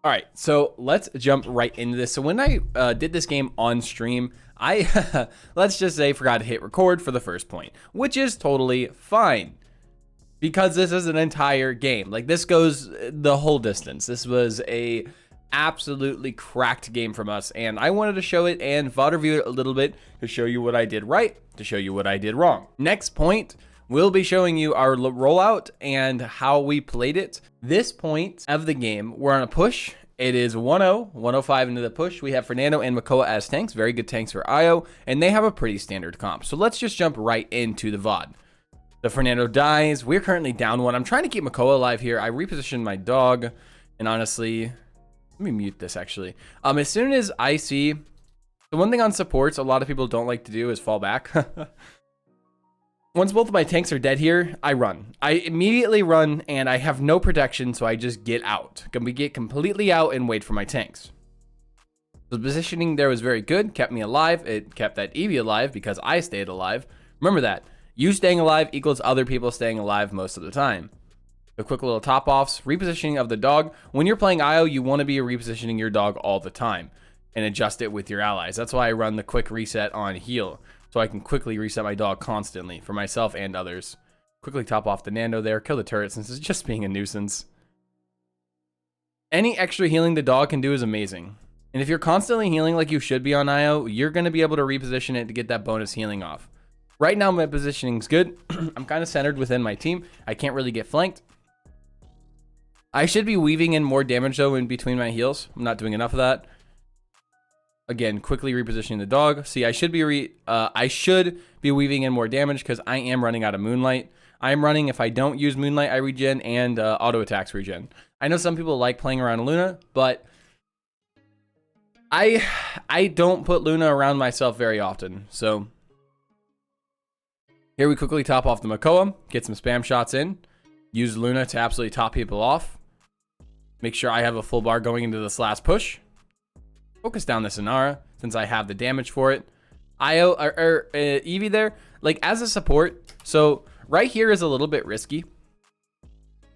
All right, so let's jump right into this. So when I did this game on stream, I let's just say forgot to hit record for the first point, which is totally fine because this is an entire game. Like, this goes the whole distance. This was a absolutely cracked game from us, and I wanted to show it and VOD review it a little bit to show you what I did right, to show you what I did wrong. Next point, we'll be showing you our rollout and how we played it. This point of the game, we're on a push. It is 1-0, 105 into the push. We have Fernando and Makoa as tanks, very good tanks for IO, and they have a pretty standard comp. So let's just jump right into the VOD. The Fernando dies. We're currently down 1. I'm trying to keep Makoa alive here. I repositioned my dog, and honestly, let me mute this actually. As soon as I see, the one thing on supports a lot of people don't like to do is fall back. Once both of my tanks are dead here, I run. I immediately run, and I have no protection, so I just get out. We get completely out and wait for my tanks. The positioning there was very good, kept me alive. It kept that Eevee alive because I stayed alive. Remember that. You staying alive equals other people staying alive most of the time. The quick little top offs, repositioning of the dog. When you're playing IO, you want to be repositioning your dog all the time and adjust it with your allies. That's why I run the quick reset on heal, so I can quickly reset my dog constantly for myself and others. Quickly top off the Nando there, kill the turret since it's just being a nuisance. Any extra healing the dog can do is amazing. And if you're constantly healing like you should be on IO, you're going to be able to reposition it to get that bonus healing off. Right now my positioning's good. I'm kind of centered within my team. I can't really get flanked. I should be weaving in more damage though in between my heals. I'm not doing enough of that. Again, quickly repositioning the dog. See, I should be weaving in more damage because I am running out of Moonlight. I'm running, if I don't use Moonlight, I regen, and auto attacks regen. I know some people like playing around Luna, but I don't put Luna around myself very often. So here we quickly top off the Makoa, get some spam shots in, use Luna to absolutely top people off. Make sure I have a full bar going into this last push. Focus down the Sonara since I have the damage for it. IO or Eevee there, like as a support. So right here is a little bit risky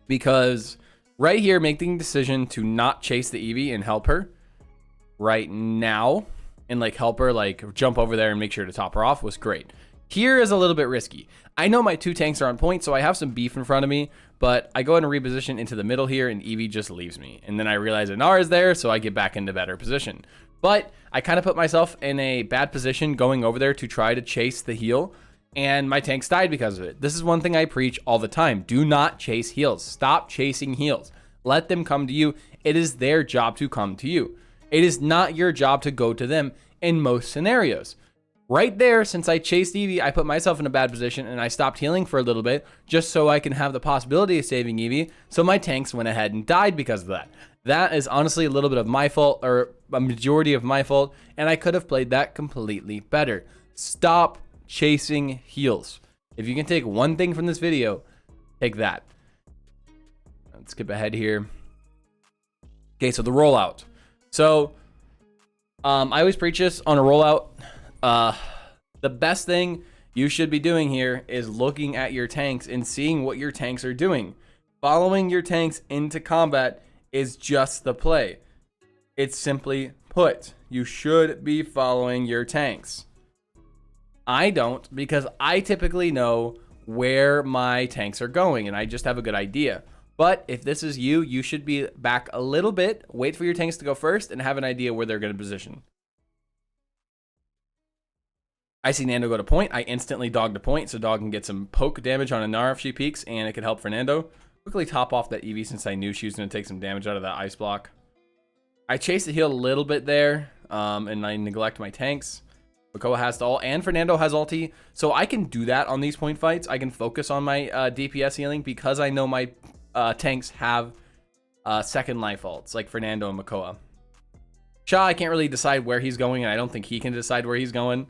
because right here making the decision to not chase the Eevee and help her right now and like help her like jump over there and make sure to top her off was great. Here is a little bit risky. I know my 2 tanks are on point, so I have some beef in front of me, but I go ahead and reposition into the middle here, and Eevee just leaves me. And then I realize Inara is there, so I get back into better position. But I kind of put myself in a bad position going over there to try to chase the heal, and my tanks died because of it. This is one thing I preach all the time. Do not chase heals. Stop chasing heals. Let them come to you. It is their job to come to you. It is not your job to go to them in most scenarios. Right there, since I chased Eevee, I put myself in a bad position and I stopped healing for a little bit just so I can have the possibility of saving Eevee. So my tanks went ahead and died because of that. That is honestly a little bit of my fault, or a majority of my fault, and I could have played that completely better. Stop chasing heals. If you can take one thing from this video, take that. Let's skip ahead here. Okay, so the rollout. So I always preach this on a rollout. The best thing you should be doing here is looking at your tanks and seeing what your tanks are doing. Following your tanks into combat is just the play. It's simply put. You should be following your tanks. I don't, because I typically know where my tanks are going and I just have a good idea. But if this is you, you should be back a little bit, wait for your tanks to go first, and have an idea where they're going to position. I see Nando go to point. I instantly dog to point, so dog can get some poke damage on Inara if she peeks, and it could help Fernando. Quickly top off that Eevee since I knew she was going to take some damage out of that ice block. I chase the heal a little bit there, and I neglect my tanks. Makoa has to ult, and Fernando has ulti, so I can do that on these point fights. I can focus on my DPS healing because I know my tanks have second life ults, like Fernando and Makoa. Sha, I can't really decide where he's going, and I don't think he can decide where he's going.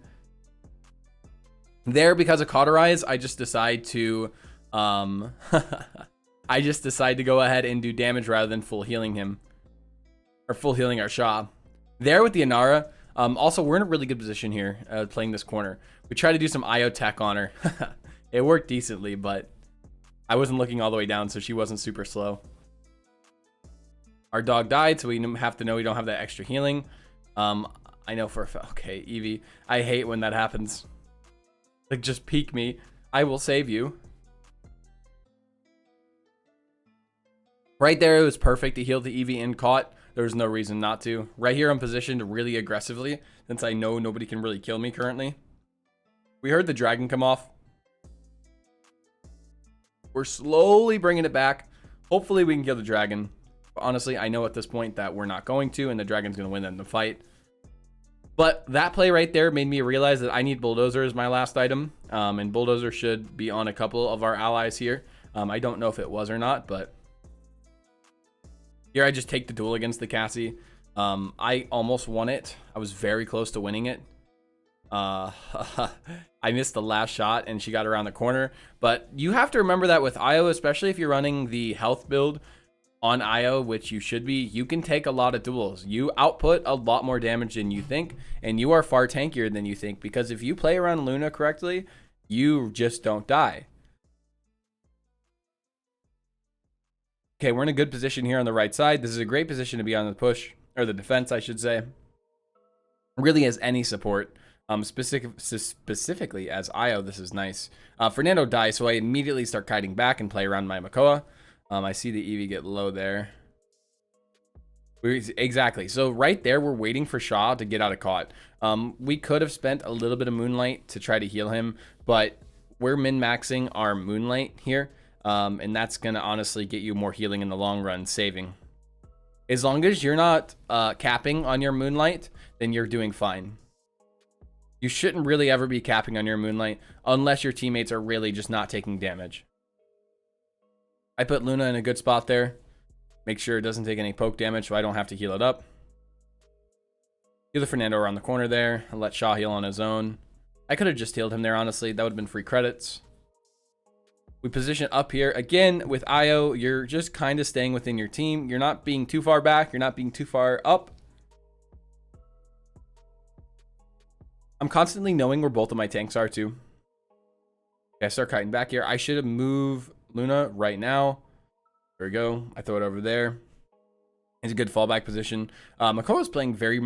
There, because of Cauterize, I just decide to I just decide to go ahead and do damage rather than full healing him, or full healing our Sha. There with the Inara, also we're in a really good position here playing this corner. We tried to do some IO tech on her. It worked decently, but I wasn't looking all the way down, so she wasn't super slow. Our dog died, so we have to know we don't have that extra healing. I know for a fact. Okay, Eevee. I hate when that happens. Like, just peek me. I will save you. Right there, it was perfect to heal the Eevee and caught. There was no reason not to. Right here, I'm positioned really aggressively since I know nobody can really kill me currently. We heard the dragon come off. We're slowly bringing it back. Hopefully, we can kill the dragon. But honestly, I know at this point that we're not going to, and the dragon's going to win in the fight. But that play right there made me realize that I need Bulldozer as my last item. And Bulldozer should be on a couple of our allies here. I don't know if it was or not, but here I just take the duel against the Cassie. I almost won it. I was very close to winning it. I missed the last shot and she got around the corner. But you have to remember that with Io, especially if you're running the health build on Io, which you should be, you can take a lot of duels. You output a lot more damage than you think, and you are far tankier than you think, because if you play around Luna correctly, you just don't die. Okay, we're in a good position here on the right side. This is a great position to be on the push, or the defense, I should say. Really, as any support. Specifically as Io, this is nice. Fernando dies, so I immediately start kiting back and play around my Makoa. I see the Eevee get low there. Exactly. So right there, we're waiting for Shaw to get out of caught. We could have spent a little bit of Moonlight to try to heal him, but we're min-maxing our Moonlight here. And that's going to honestly get you more healing in the long run, saving. As long as you're not capping on your Moonlight, then you're doing fine. You shouldn't really ever be capping on your Moonlight unless your teammates are really just not taking damage. I put Luna in a good spot there. Make sure it doesn't take any poke damage so I don't have to heal it up. Heal the Fernando around the corner there. And let Shaw heal on his own. I could have just healed him there, honestly. That would have been free credits. We position up here. Again, with Io, you're just kind of staying within your team. You're not being too far back. You're not being too far up. I'm constantly knowing where both of my tanks are, too. Okay, I start kiting back here. I should have moved Luna right now. There we go. I throw it over there. It's a good fallback position. Makoa is playing very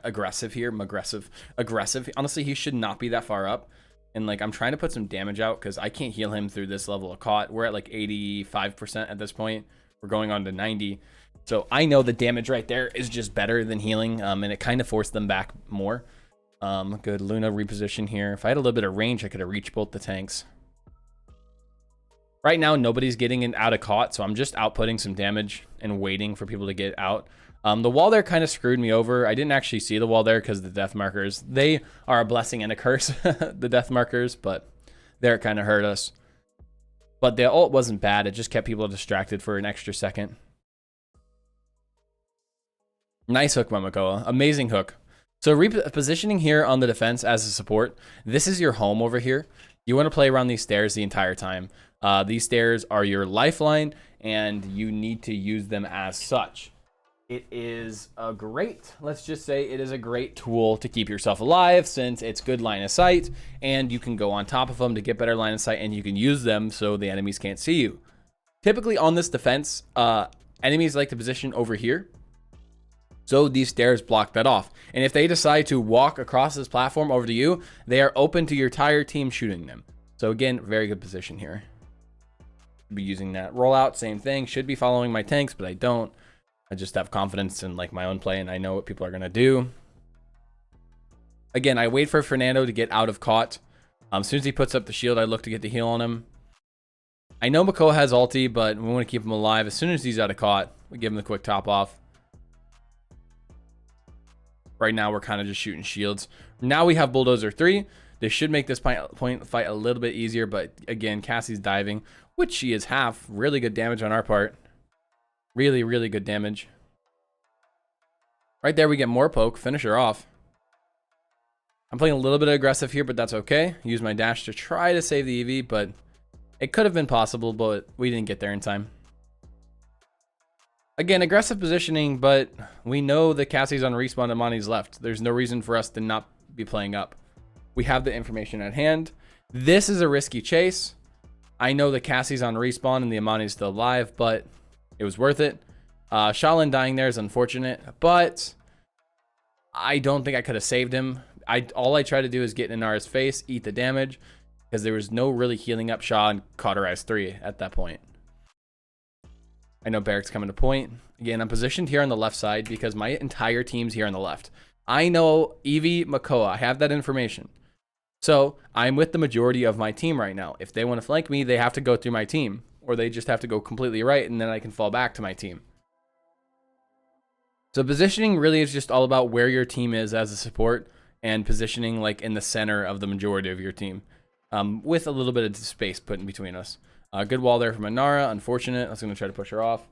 aggressive here. Aggressive. Honestly, he should not be that far up. And like, I'm trying to put some damage out because I can't heal him through this level of caught. We're at like 85% at this point. We're going on to 90. So I know the damage right there is just better than healing. And it kind of forced them back more. Good Luna reposition here. If I had a little bit of range, I could have reached both the tanks. Right now, nobody's getting out of caught, so I'm just outputting some damage and waiting for people to get out. The wall there kind of screwed me over. I didn't actually see the wall there because the death markers, they are a blessing and a curse, the death markers, but there it kind of hurt us. But the ult wasn't bad. It just kept people distracted for an extra second. Nice hook, Makoa. Amazing hook. So repositioning here on the defense as a support, this is your home over here. You want to play around these stairs the entire time. These stairs are your lifeline, and you need to use them as such. It is a great, let's just say it is a great tool to keep yourself alive since it's good line of sight, and you can go on top of them to get better line of sight, and you can use them so the enemies can't see you. Typically on this defense, enemies like to position over here. So these stairs block that off. And if they decide to walk across this platform over to you, they are open to your entire team shooting them. So again, very good position here. Be using that rollout, same thing. Should be following my tanks, but I don't. I just have confidence in like my own play, and I know what people are gonna do. Again, I wait for Fernando to get out of caught. As soon as he puts up the shield, I look to get the heal on him. I know Makoa has ulti, but we want to keep him alive. As soon as he's out of caught, we give him the quick top off. Right now, we're kind of just shooting shields. Now we have Bulldozer 3. This should make this point fight a little bit easier, but again, Cassie's diving, which she is half. Really good damage on our part. Really, really good damage. Right there, we get more poke. Finish her off. I'm playing a little bit aggressive here, but that's okay. Use my dash to try to save the EV, but it could have been possible, but we didn't get there in time. Again, aggressive positioning, but we know that Cassie's on respawn and Monty's left. There's no reason for us to not be playing up. We have the information at hand. This is a risky chase. I know that Cassie's on respawn and the Amani's still alive, but it was worth it. Shaolin dying there is unfortunate, but I don't think I could have saved him. All I tried to do is get in Inara's face, eat the damage, because there was no really healing up Shaw and cauterize 3 at that point. I know Barrick's coming to point. Again, I'm positioned here on the left side because my entire team's here on the left. I know Eevee, Makoa. I have that information. So I'm with the majority of my team right now. If they want to flank me, they have to go through my team, or they just have to go completely right, and then I can fall back to my team. So positioning really is just all about where your team is as a support and positioning like in the center of the majority of your team, with a little bit of space put in between us. Good wall there from Inara. Unfortunate. I was going to try to push her off.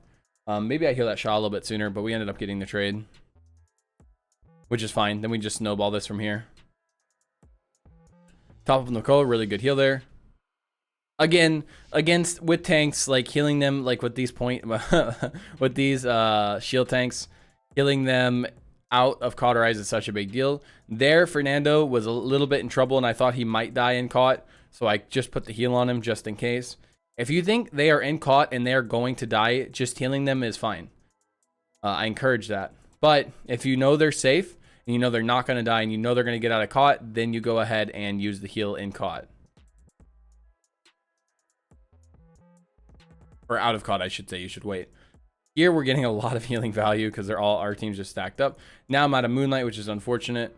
Maybe I heal that shot a little bit sooner, but we ended up getting the trade, which is fine. Then we just snowball this from here. Top of Nicole, really good heal there. Again, with tanks, like healing them, like with these with these shield tanks, healing them out of cauterize is such a big deal. There, Fernando was a little bit in trouble, and I thought he might die in caught, so I just put the heal on him just in case. If you think they are in caught and they are going to die, just healing them is fine. I encourage that. But if you know they're safe, and you know they're not going to die, and you know they're going to get out of caught, then you go ahead and use the heal in caught. Or out of caught, I should say. You should wait. Here, we're getting a lot of healing value because our team's just stacked up. Now I'm out of Moonlight, which is unfortunate.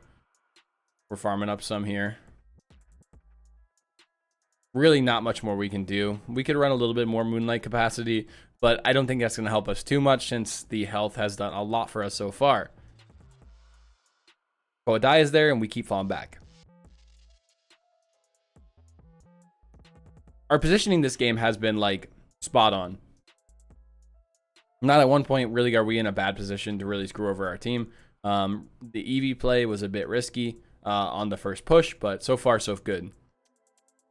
We're farming up some here. Really not much more we can do. We could run a little bit more Moonlight capacity, but I don't think that's going to help us too much since the health has done a lot for us so far. Koadai is there, and we keep falling back. Our positioning this game has been, like, spot on. Not at one point, really, are we in a bad position to really screw over our team. The Eevee play was a bit risky on the first push, but so far, so good.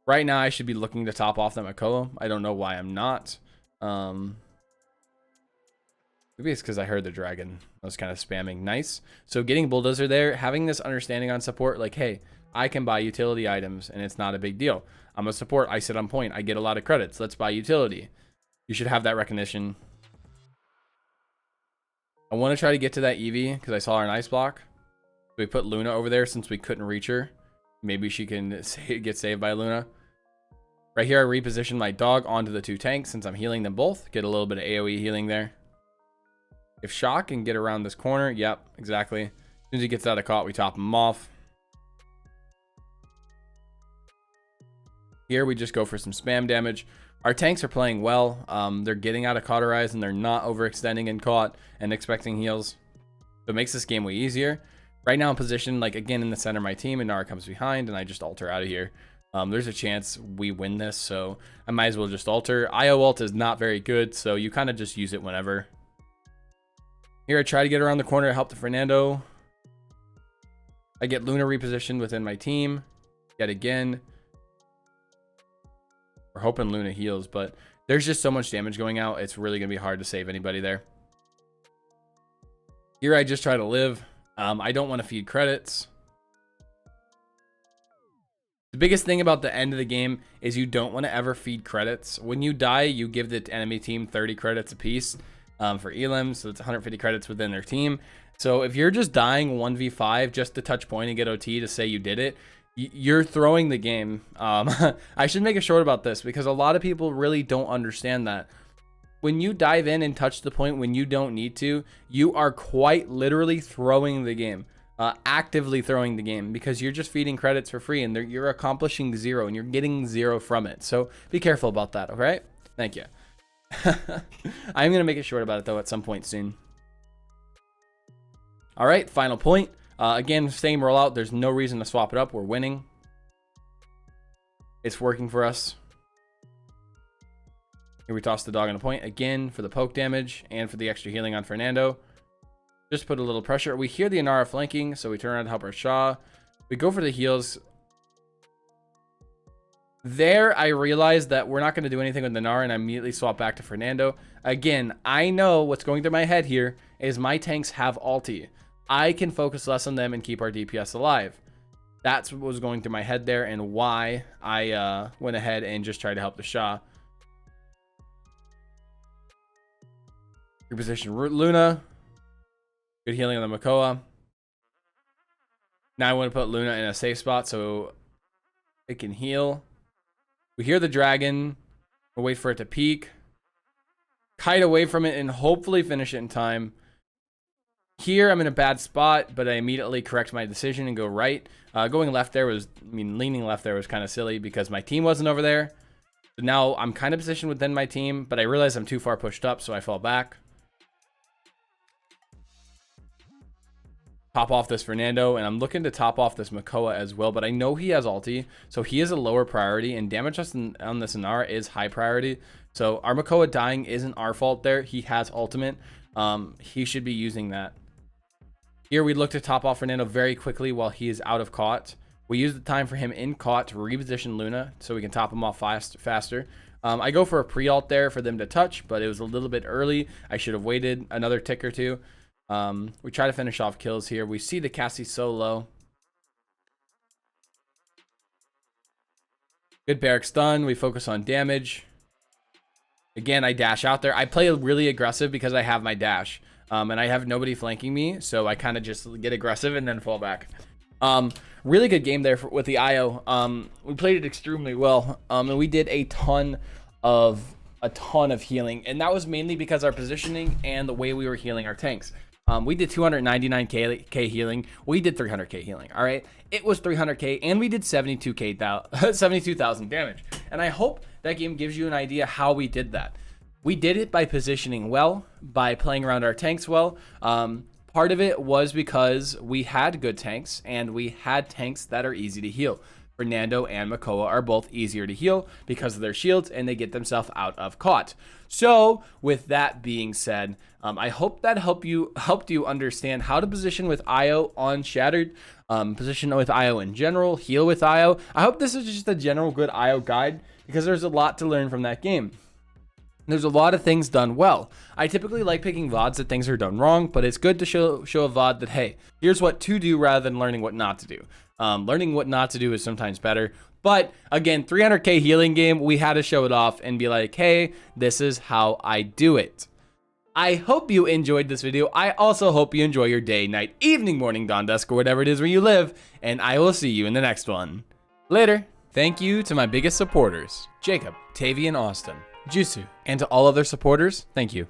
Right now, I should be looking to top off that Makoa. I don't know why I'm not. Maybe it's because I heard the dragon. I was kind of spamming. Nice. So getting Bulldozer there, having this understanding on support, like, hey, I can buy utility items, and it's not a big deal. I'm a support. I sit on point. I get a lot of credits. Let's buy utility. You should have that recognition. I want to try to get to that Eevee because I saw her in ice block. We put Luna over there since we couldn't reach her. Maybe she can get saved by Luna. Right here, I reposition my dog onto the 2 tanks since I'm healing them both. Get a little bit of AoE healing there. If Shock can get around this corner, yep, exactly. As soon as he gets out of caught, we top him off. Here, we just go for some spam damage. Our tanks are playing well. They're getting out of cauterize, and they're not overextending in caught and expecting heals. So it makes this game way easier. Right now, I'm positioned, like, again, in the center of my team, and Nara comes behind, and I just alter out of here. There's a chance we win this, so I might as well just alter. IO ult is not very good, so you kind of just use it whenever. Here, I try to get around the corner to help the Fernando. I get Luna repositioned within my team yet again. We're hoping Luna heals, but there's just so much damage going out. It's really going to be hard to save anybody there. Here, I just try to live. I don't want to feed credits. The biggest thing about the end of the game is you don't want to ever feed credits. When you die, you give the enemy team 30 credits apiece for Elim, so it's 150 credits within their team. So if you're just dying 1v5 just to touch point and get OT to say you did it, you're throwing the game. I should make a short about this because a lot of people really don't understand that. When you dive in and touch the point when you don't need to, you are quite literally throwing the game. Actively throwing the game because you're just feeding credits for free and you're accomplishing 0 and you're getting 0 from it. So be careful about that. All right. Thank you. I'm going to make it short about it though at some point soon. All right. Final point. Again, same rollout. There's no reason to swap it up. We're winning. It's working for us. Here we toss the dog on a point again for the poke damage and for the extra healing on Fernando. Just put a little pressure. We hear the Inara flanking, so we turn around to help our Shaw. We go for the heals. There, I realized that we're not going to do anything with the Inara, and I immediately swap back to Fernando. Again, I know what's going through my head here is my tanks have ulti. I can focus less on them and keep our DPS alive. That's what was going through my head there and why I went ahead and just tried to help the Shaw. Reposition Luna. Good healing on the Makoa. Now I want to put Luna in a safe spot so it can heal. We hear the dragon. We'll wait for it to peak. Kite away from it and hopefully finish it in time. Here, I'm in a bad spot, but I immediately correct my decision and go right. Going left there was, leaning left there was kind of silly because my team wasn't over there. So now I'm kind of positioned within my team, but I realize I'm too far pushed up, so I fall back. Top off this Fernando, and I'm looking to top off this Makoa as well, but I know he has ulti, so he is a lower priority, and damage on the Sonara is high priority. So our Makoa dying isn't our fault there. He has ultimate. He should be using that. Here we look to top off Fernando very quickly while he is out of caught. We use the time for him in caught to reposition Luna so we can top him off faster. I go for a pre-ult there for them to touch, but it was a little bit early. I should have waited another tick or two. We try to finish off kills here. We see the Cassie so low. Good barrack stun. We focus on damage. Again, I dash out there. I play really aggressive because I have my dash. And I have nobody flanking me, so I kind of just get aggressive and then fall back. Really good game there with the IO. We played it extremely well, and we did a ton of healing, and that was mainly because our positioning and the way we were healing our tanks. We did 299k healing. We did 300k healing. All right, it was 300k, and we did 72,000 damage. And I hope that game gives you an idea how we did that. We did it by positioning well, by playing around our tanks well. Part of it was because we had good tanks, and we had tanks that are easy to heal. Fernando and Makoa are both easier to heal because of their shields, and they get themselves out of caught. So with that being said, I hope that helped you understand how to position with IO on Shattered, position with IO in general, heal with IO. I hope this is just a general good IO guide because there's a lot to learn from that game. There's a lot of things done well. I typically like picking VODs that things are done wrong, but it's good to show a VOD that, hey, here's what to do rather than learning what not to do. Learning what not to do is sometimes better. But again, 300k healing game, we had to show it off and be like, hey, this is how I do it. I hope you enjoyed this video. I also hope you enjoy your day, night, evening, morning, dawn, dusk, or whatever it is where you live. And I will see you in the next one. Later. Thank you to my biggest supporters, Jacob, Tavi, and Austin, Jusu, and to all other supporters, thank you.